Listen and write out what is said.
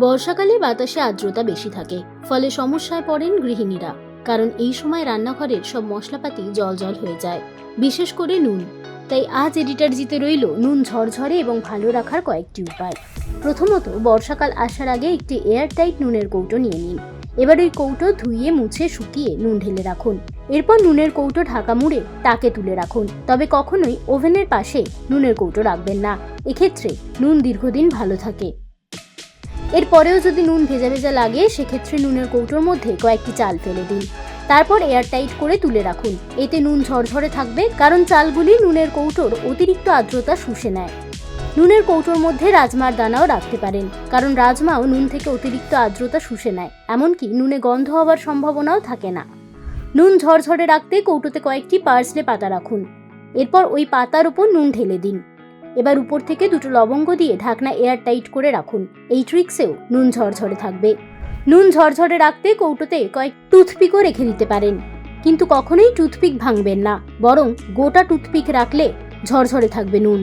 বর্ষাকালে বাতাসে আর্দ্রতা বেশি থাকে, ফলে সমস্যায় পড়েন গৃহিণীরা। কারণ এই সময় রান্নাঘরের সব মশলাপাতি জল হয়ে যায়, বিশেষ করে নুন। তাই আজ এডিটর জিতে রইল নুন ঝরঝরে এবং ভালো রাখার কয়েকটি উপায়। প্রথমত, বর্ষাকাল আসার আগে একটি এয়ারটাইট নুনের কৌটো নিয়ে নিন। এবার ওই কৌটো ধুইয়ে মুছে শুকিয়ে নুন ঢেলে রাখুন। এরপর নুনের কৌটো ঢাকা মুড়ে তাকে তুলে রাখুন। তবে কখনোই ওভেনের পাশে নুনের কৌটো রাখবেন না, এক্ষেত্রে নুন দীর্ঘদিন ভালো থাকে। এরপরেও যদি নুন ভেজা ভেজা লাগে, সেক্ষেত্রে নুনের কৌটোর মধ্যে কয়েকটি চাল ফেলে দিন। তারপর এয়ারটাইট করে তুলে রাখুন। এতে নুন ঝরঝরে থাকবে, কারণ চালগুলি নুনের কৌটোর অতিরিক্ত আর্দ্রতা শুষে নেয়। নুনের কৌটোর মধ্যে রাজমার দানাও রাখতে পারেন, কারণ রাজমাও নুন থেকে অতিরিক্ত আর্দ্রতা শুষে নেয়। এমনকি নুনে গন্ধ হওয়ার সম্ভাবনাও থাকে না। নুন ঝরঝরে রাখতে কৌটোতে কয়েকটি পার্সলে পাতা রাখুন। এরপর ওই পাতার উপর নুন ঢেলে দিন। এবার উপর থেকে দুটো লবঙ্গ দিয়ে ঢাকনা এয়ারটাইট করে রাখুন। এই ট্রিক্সেও নুন ঝরঝরে থাকবে। নুন ঝরঝরে রাখতে কৌটোতে কয়েক টুথপিকও রেখে দিতে পারেন, কিন্তু কখনোই টুথপিক ভাঙবেন না, বরং গোটা টুথপিক রাখলে ঝরঝরে থাকবে নুন।